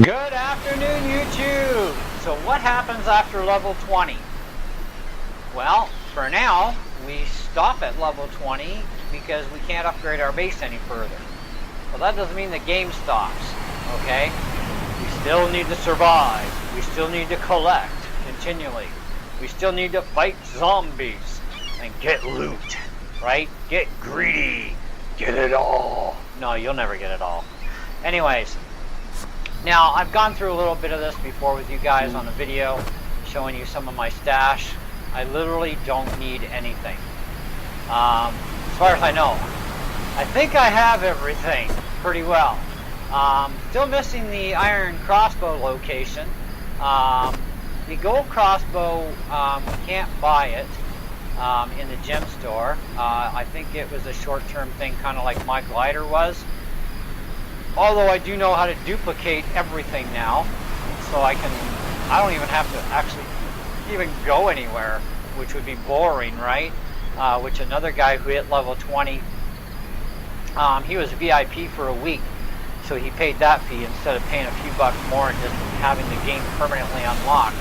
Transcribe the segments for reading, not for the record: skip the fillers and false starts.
Good afternoon, YouTube! So what happens after level 20? Well, for now, we stop at level 20 because we can't upgrade our base any further. Well, that doesn't mean the game stops, okay? We still need to survive. We still need to collect continually. We still need to fight zombies and get loot, right? Get greedy. Get it all. No, you'll never get it all. Anyways. Now, I've gone through a little bit of this before with you guys on a video showing you some of my stash. I literally don't need anything. As far as I know. I think I have everything pretty well. Still missing the iron crossbow location. The gold crossbow, we can't buy it in the gem store. I think it was a short-term thing, kind of like my glider was. Although I do know how to duplicate everything now, so I don't even have to actually even go anywhere, which would be boring, right? Which another guy who hit level 20, he was VIP for a week, so he paid that fee instead of paying a few bucks more and just having the game permanently unlocked.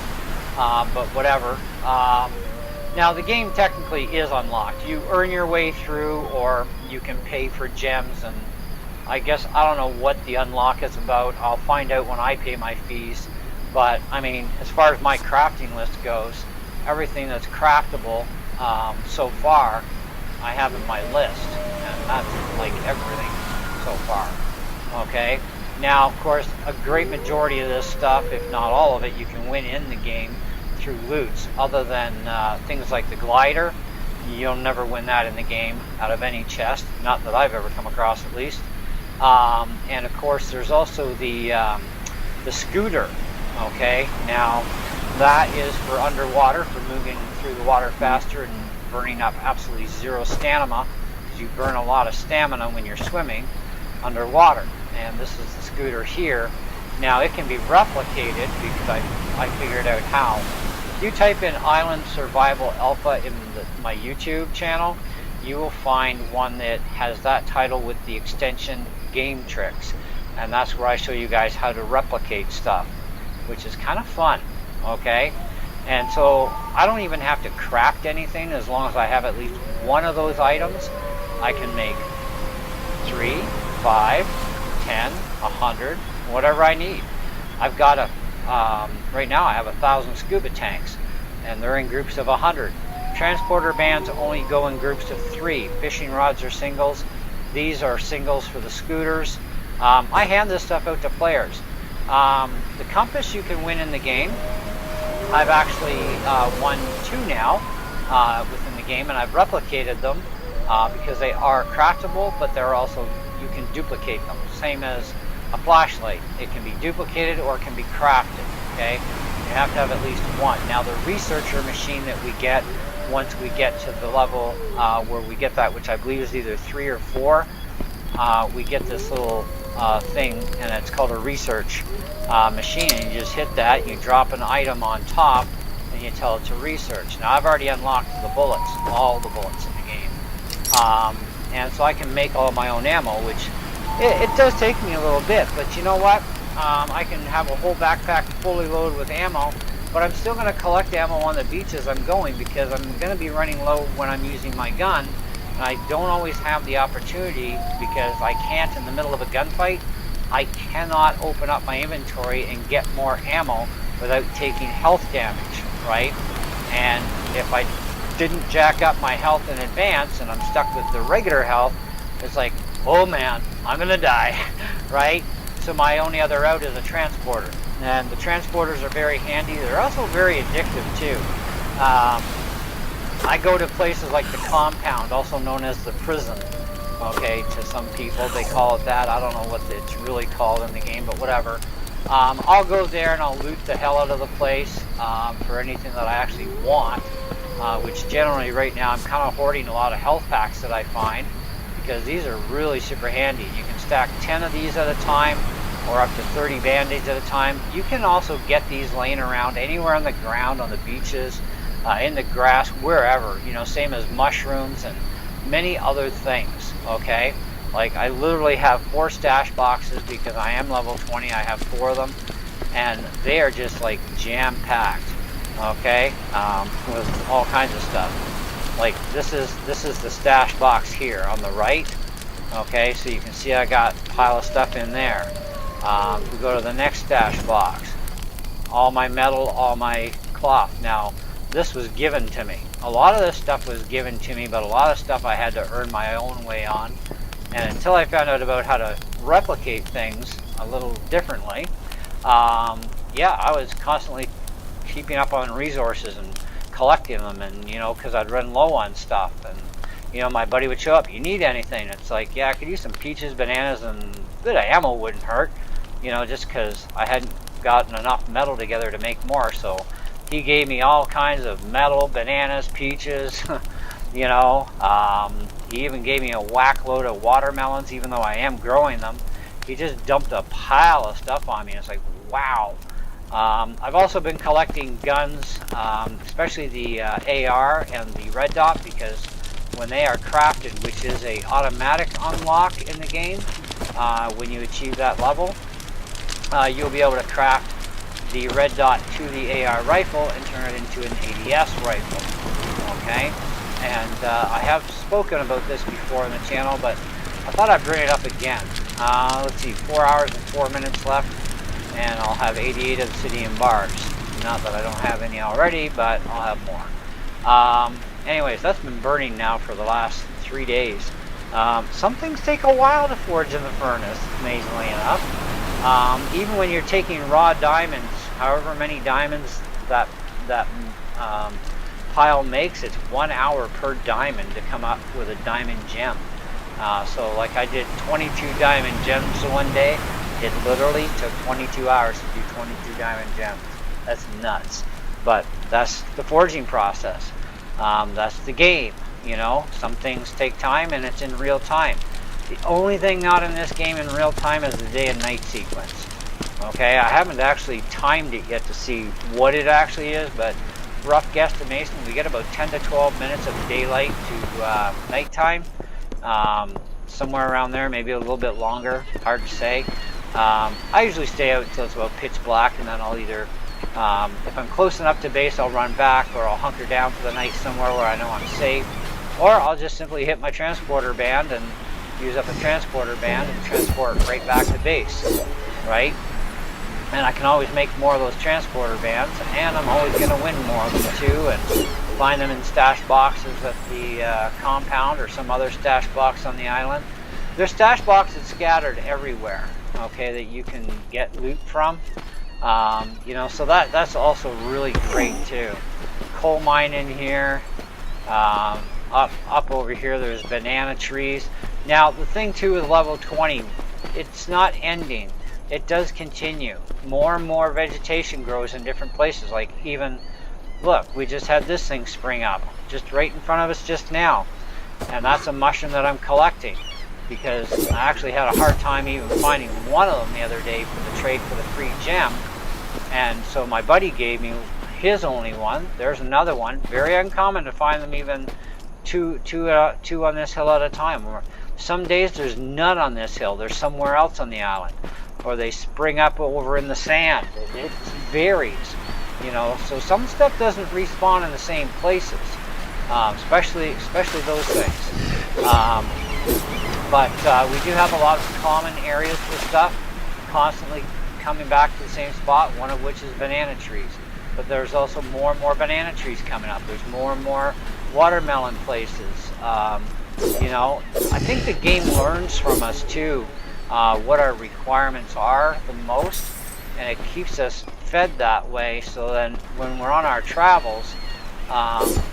But whatever. Now the game technically is unlocked. You earn your way through, or you can pay for gems, and I guess I don't know what the unlock is about. I'll find out when I pay my fees. But I mean, as far as my crafting list goes, everything that's craftable so far, I have in my list, and that's like everything so far. Okay. Now, of course, a great majority of this stuff, if not all of it, you can win in the game through loots. Other than things like the glider, you'll never win that in the game out of any chest. Not that I've ever come across, at least. And of course there's also the scooter. Okay, now that is for underwater, for moving through the water faster and burning up absolutely zero stamina, because you burn a lot of stamina when you're swimming underwater. And this is the scooter here. Now it can be replicated because I figured out how. If you type in Island Survival Alpha in my YouTube channel, you will find one that has that title with the extension Game Tricks, and that's where I show you guys how to replicate stuff, which is kind of fun. Okay, and so I don't even have to craft anything. As long as I have at least one of those items, I can make 3, 5, 10, 100, whatever I need. I've got right now I have 1,000 scuba tanks, and they're in groups of 100. Transporter bands only go in groups of 3. Fishing rods are singles. These are singles for the scooters. I hand this stuff out to players. The compass you can win in the game. I've actually won 2 now within the game, and I've replicated them because they are craftable, but they're also, you can duplicate them. Same as a flashlight. It can be duplicated or it can be crafted. Okay, you have to have at least one. Now the researcher machine that we get once we get to the level where we get that, which I believe is either 3 or 4, we get this little thing, and it's called a research machine. And you just hit that, you drop an item on top, and you tell it to research. Now I've already unlocked the bullets, all the bullets in the game, and so I can make all my own ammo, which it does take me a little bit, but you know what? I can have a whole backpack fully loaded with ammo. But I'm still going to collect ammo on the beach as I'm going, because I'm going to be running low when I'm using my gun. And I don't always have the opportunity, because I can't, in the middle of a gunfight, I cannot open up my inventory and get more ammo without taking health damage, right? And if I didn't jack up my health in advance and I'm stuck with the regular health, it's like, oh man, I'm going to die, right? So my only other out is a transporter. And the transporters are very handy. They're also very addictive too. I go to places like the compound, also known as the prison. Okay, to some people they call it that. I don't know what it's really called in the game, but whatever. I'll go there and I'll loot the hell out of the place for anything that I actually want. Which generally right now I'm kind of hoarding a lot of health packs that I find, because these are really super handy. You can stack 10 of these at a time, or up to 30 band-aids at a time. You can also get these laying around anywhere on the ground, on the beaches, in the grass, wherever. You know, same as mushrooms and many other things. Okay, Like, I literally have 4 stash boxes because I am level 20. I have 4 of them, and they are just like jam-packed, okay, with all kinds of stuff. Like, this is the stash box here on the right. Okay, so you can see I got a pile of stuff in there. We go to the next stash box. All my metal, all my cloth. Now, this was given to me. A lot of this stuff was given to me, but a lot of stuff I had to earn my own way on. And until I found out about how to replicate things a little differently, yeah, I was constantly keeping up on resources and collecting them, and you know, because I'd run low on stuff, and you know, my buddy would show up, you need anything? It's like, yeah, I could use some peaches, bananas, and a bit of ammo wouldn't hurt, you know, just because I hadn't gotten enough metal together to make more. So he gave me all kinds of metal, bananas, peaches, you know. He even gave me a whack load of watermelons, even though I am growing them. He just dumped a pile of stuff on me. It's like, wow. I've also been collecting guns, especially the AR and the red dot, because when they are crafted, which is a automatic unlock in the game, when you achieve that level, you'll be able to craft the red dot to the AR rifle and turn it into an ADS rifle. Okay, and I have spoken about this before on the channel, but I thought I'd bring it up again. Let's see, 4 hours and 4 minutes left, and I'll have 88 obsidian bars. Not that I don't have any already, but I'll have more. Anyways, that's been burning now for the last 3 days. Some things take a while to forge in the furnace, amazingly enough. Even when you're taking raw diamonds, however many diamonds that pile makes, it's 1 hour per diamond to come up with a diamond gem. So like I did 22 diamond gems one day. It literally took 22 hours to do 22 diamond gems. That's nuts. But that's the forging process. That's the game, you know. Some things take time, and it's in real time. The only thing not in this game in real time is the day and night sequence. Okay, I haven't actually timed it yet to see what it actually is, but rough guesstimation, we get about 10 to 12 minutes of daylight to nighttime. Somewhere around there, maybe a little bit longer, hard to say. I usually stay out until it's about pitch black, and then I'll either, if I'm close enough to base, I'll run back, or I'll hunker down for the night somewhere where I know I'm safe, or I'll just simply hit my transporter band and use up a transporter band and transport right back to base, right? And I can always make more of those transporter bands, and I'm always going to win more of them too, and find them in stash boxes at the compound or some other stash box on the island. There's stash boxes scattered everywhere, okay, that you can get loot from. You know, so that's also really great too. Coal mine in here. Up over here, there's banana trees. Now the thing too with level 20, it's not ending. It does continue. More and more vegetation grows in different places. Like even, look, we just had this thing spring up just right in front of us just now, and that's a mushroom that I'm collecting, because I actually had a hard time even finding one of them the other day for the trade for the free gem. And so my buddy gave me his only one. There's another one. Very uncommon to find them even two on this hill at a time. Or some days there's none on this hill. There's somewhere else on the island, or they spring up over in the sand. It varies, you know. So some stuff doesn't respawn in the same places, especially those things. But we do have a lot of common areas for stuff, constantly coming back to the same spot, one of which is banana trees. But there's also more and more banana trees coming up. There's more and more watermelon places. You know, I think the game learns from us too, what our requirements are the most, and it keeps us fed that way, so then when we're on our travels,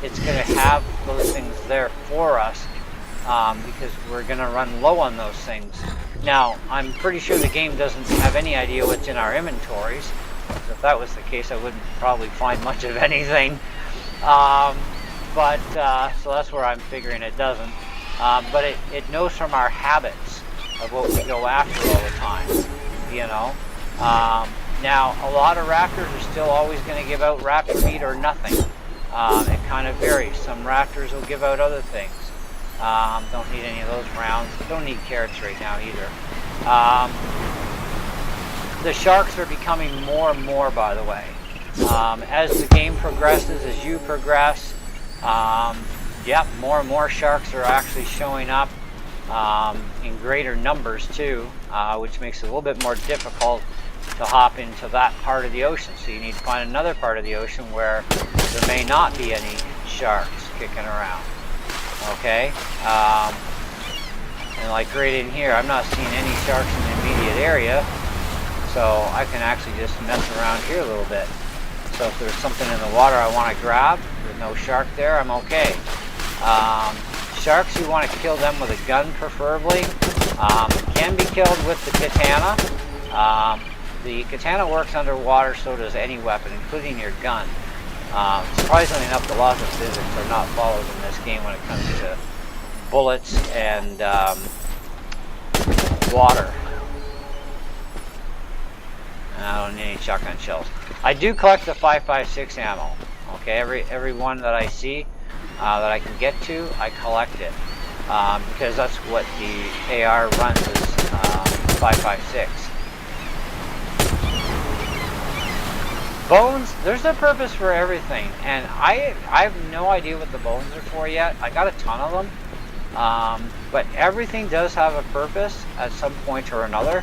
it's going to have those things there for us, because we're going to run low on those things. Now, I'm pretty sure the game doesn't have any idea what's in our inventories. If that was the case, I wouldn't probably find much of anything. So that's where I'm figuring it doesn't. But it knows from our habits of what we go after all the time, you know. Now, a lot of raptors are still always going to give out raptor meat or nothing. It kind of varies. Some raptors will give out other things. Don't need any of those rounds. Don't need carrots right now either. The sharks are becoming more and more, by the way. As the game progresses, as you progress, yep, more and more sharks are actually showing up in greater numbers too, which makes it a little bit more difficult to hop into that part of the ocean. So you need to find another part of the ocean where there may not be any sharks kicking around. Okay? And like right in here, I'm not seeing any sharks in the immediate area, so I can actually just mess around here a little bit. So if there's something in the water I want to grab, there's no shark there, I'm okay. Sharks, you want to kill them with a gun preferably. Can be killed with the katana. The katana works underwater, so does any weapon, including your gun. Surprisingly enough, the laws of physics are not followed in this game when it comes to bullets and water. And I don't need any shotgun shells. I do collect the 5.56 ammo. Okay, every one that I see that I can get to, I collect it because that's what the AR runs is 5.56. Bones, there's a purpose for everything, and I have no idea what the bones are for yet. I got a ton of them, but everything does have a purpose at some point or another.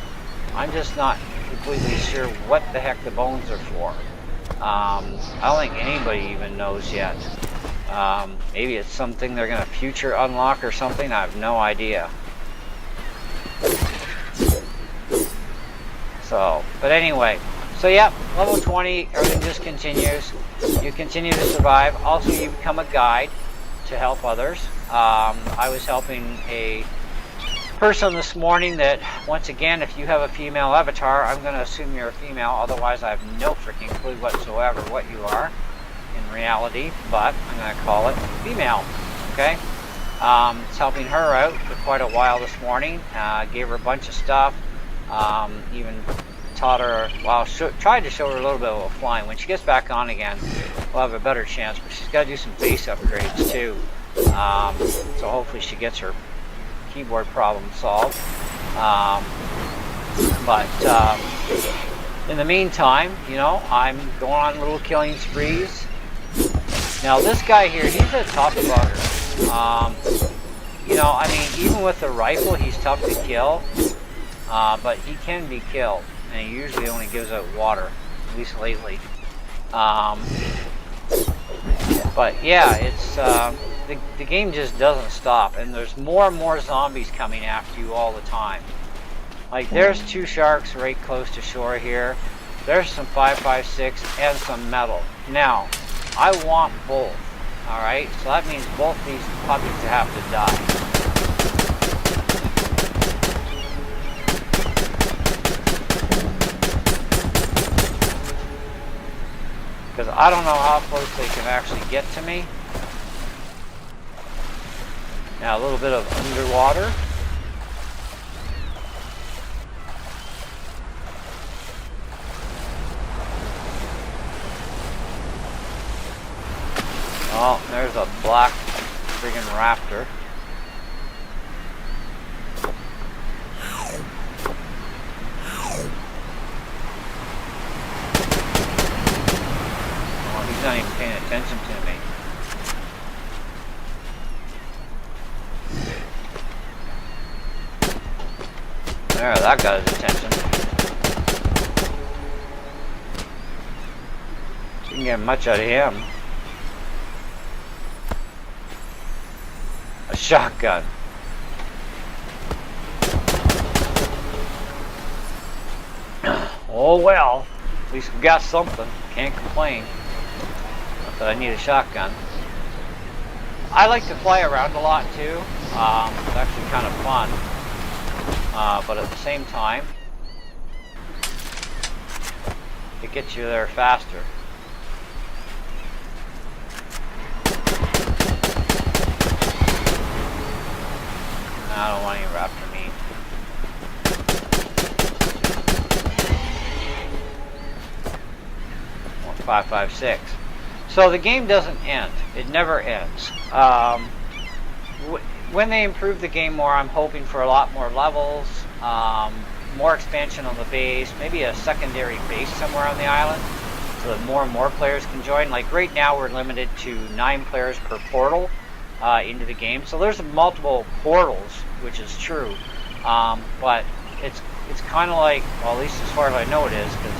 I'm just not completely sure what the heck the bones are for. I don't think anybody even knows yet. Maybe it's something they're going to future unlock or something. I have no idea. So, but anyway. So yeah, level 20, everything just continues. You continue to survive. Also, you become a guide to help others. I was helping a person this morning that, once again, if you have a female avatar, I'm going to assume you're a female. Otherwise, I have no freaking clue whatsoever what you are in reality. But I'm going to call it female. Okay? It's helping her out for quite a while this morning. Gave her a bunch of stuff. Even taught her, well, tried to show her a little bit of flying. When she gets back on again, we'll have a better chance, but she's got to do some base upgrades too. So hopefully she gets her keyboard problem solved. But in the meantime, you know, I'm going on little killing sprees. Now this guy here, he's a tough bugger. You know, I mean, even with the rifle, he's tough to kill, but he can be killed. And he usually only gives out water, at least lately. But yeah, it's the game just doesn't stop, and there's more and more zombies coming after you all the time. Like there's two sharks right close to shore here. There's some 5.56 and some metal. Now, I want both. All right, so that means both these puppies have to die. Because I don't know how close they can actually get to me. Now a little bit of underwater. Oh, there's a black friggin' raptor. He's not even paying attention to me. There, that got his attention. Didn't get much out of him. A shotgun. Oh well, at least we got something. Can't complain. But I need a shotgun. I like to fly around a lot too. It's actually kind of fun. But at the same time, it gets you there faster. I don't want any raptor meat. Or 5.56. So the game doesn't end. It never ends. when they improve the game more, I'm hoping for a lot more levels, more expansion on the base, maybe a secondary base somewhere on the island, so that more and more players can join. Like right now, we're limited to 9 players per portal into the game. So there's multiple portals, which is true, but it's kind of like, well, at least as far as I know it is, because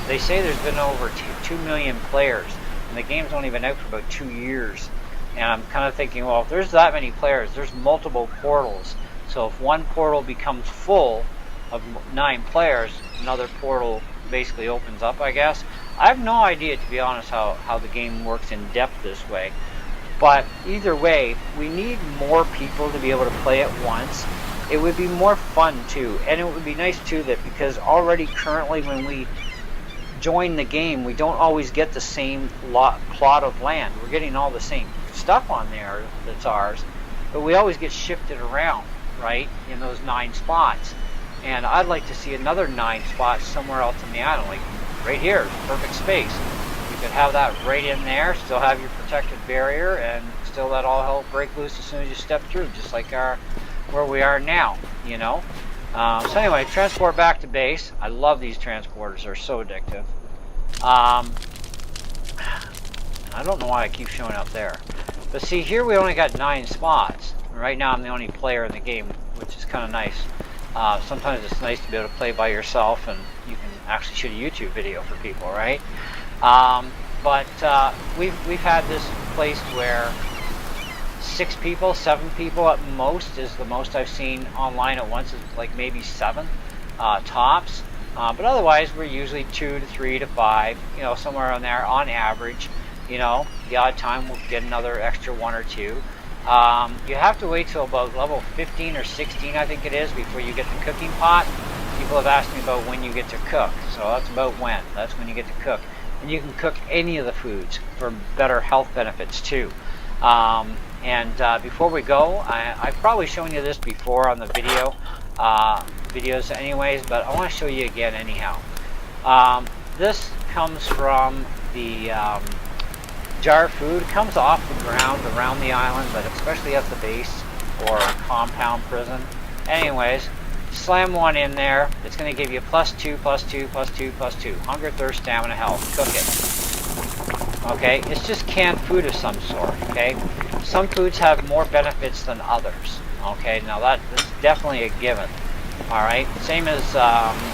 they say there's been over 2 million players, and the game's only been out for about 2 years. And I'm kind of thinking, well, if there's that many players, there's multiple portals. So if one portal becomes full of 9 players, another portal basically opens up, I guess. I have no idea, to be honest, how the game works in depth this way. But either way, we need more people to be able to play at once. It would be more fun too, and it would be nice too that because already currently when we join the game, we don't always get the same plot of land. We're getting all the same stuff on there that's ours, but we always get shifted around, right, in those 9 spots. And I'd like to see another 9 spots somewhere else in the island, like right here, perfect space. You could have that right in there, still have your protected barrier, and still let all hell break loose as soon as you step through, just like where we are now, you know. So anyway, transport back to base. I love these transporters, they're so addictive. I don't know why I keep showing up there. But see, here we only got 9 spots. Right now I'm the only player in the game, which is kind of nice. Sometimes it's nice to be able to play by yourself, and you can actually shoot a YouTube video for people, right? But we've had this place where 6 people, 7 people at most is the most I've seen online at once. Is like maybe 7 tops. But otherwise, we're usually 2 to 3 to 5, you know, somewhere on there on average. You know, the odd time we'll get another extra 1 or 2. You have to wait till about level 15 or 16, I think it is, before you get the cooking pot. People have asked me about when you get to cook, so that's about when. That's when you get to cook. And you can cook any of the foods for better health benefits too. Before we go, I've probably shown you this before on the videos anyways, but I want to show you again anyhow. This comes from the jar food. It comes off the ground around the island, but especially at the base or compound prison. Anyways, slam one in there. It's going to give you +2, +2, +2, +2. Hunger, thirst, stamina, health. Cook it. Okay, it's just canned food of some sort. Okay, some foods have more benefits than others. Okay, now that's definitely a given. All right, same as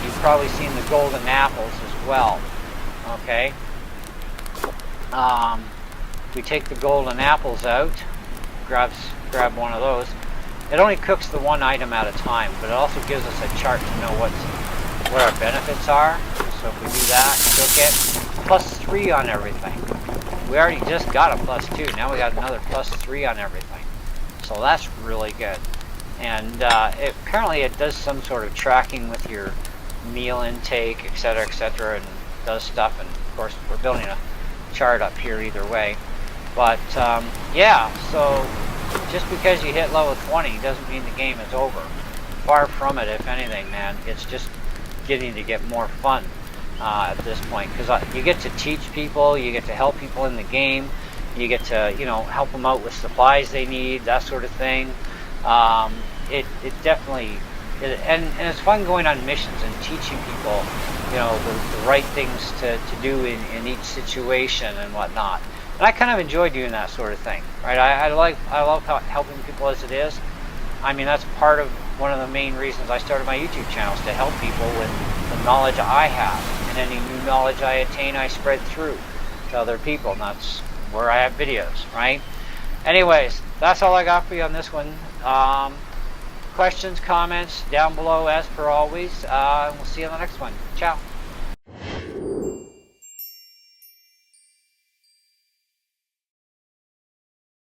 you've probably seen the golden apples as well. Okay. We take the golden apples out, grab one of those. It only cooks the one item at a time, but it also gives us a chart to know what our benefits are. So if we do that, cook it, +3 on everything. We already just got a +2, now we got another +3 on everything. So that's really good. And apparently it does some sort of tracking with your meal intake, etc., and does stuff. And of course, we're building a chart up here either way. But yeah, so just because you hit level 20 doesn't mean the game is over. Far from it, if anything, man. It's just getting to get more fun at this point, because you get to teach people, you get to help people in the game, you get to, you know, help them out with supplies they need, that sort of thing. It definitely, and it's fun going on missions and teaching people, you know, the right things to do in each situation and whatnot. And I kind of enjoy doing that sort of thing, right? I love helping people as it is. I mean, that's part of one of the main reasons I started my YouTube channel, is to help people with the knowledge I have, and any new knowledge I attain, I spread through to other people, and that's where I have videos, right? Anyways, that's all I got for you on this one. Questions, comments down below as per always. We'll see you on the next one. Ciao.